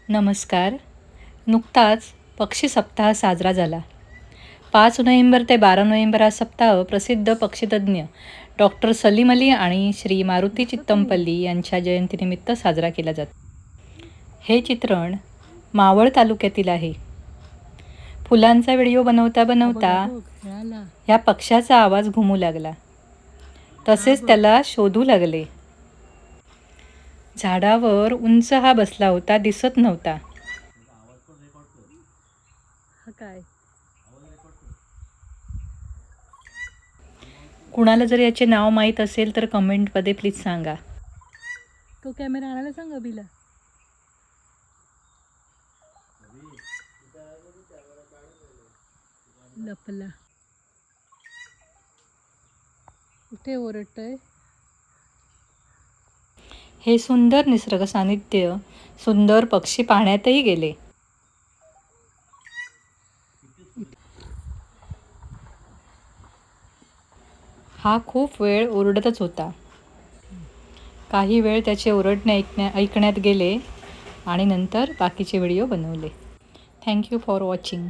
नमस्कार. नुकताच पक्षी सप्ताह साजरा झाला. 5 नोव्हेंबर ते 12 नोव्हेंबर हा सप्ताह प्रसिद्ध पक्षीतज्ज्ञ डॉक्टर सलीम अली आणि श्री मारुती चित्तमपल्ली यांच्या जयंतीनिमित्त साजरा केला जातो. हे चित्रण मावळ तालुक्यातील आहे. फुलांचा व्हिडिओ बनवता बनवता ह्या पक्ष्याचा आवाज घुमू लागला. तसेच त्याला शोधू लागले. झाडावर उंच हा बसला होता, दिसत नव्हता. काय कुणाला जर याचे नाव माहीत असेल तर कमेंटमध्ये प्लीज सांगा. तो कॅमेरा आणायला सांग अभिला. लपला. कुठे ओरडतोय? हे सुंदर निसर्ग सानिध्य सुंदर पक्षी पाहण्यातही गेले. हा खूप वेळ ओरडतच होता. काही वेळ त्याचे ओरडणे ऐकण्यात गेले आणि नंतर बाकीचे व्हिडिओ बनवले. Thank you for watching.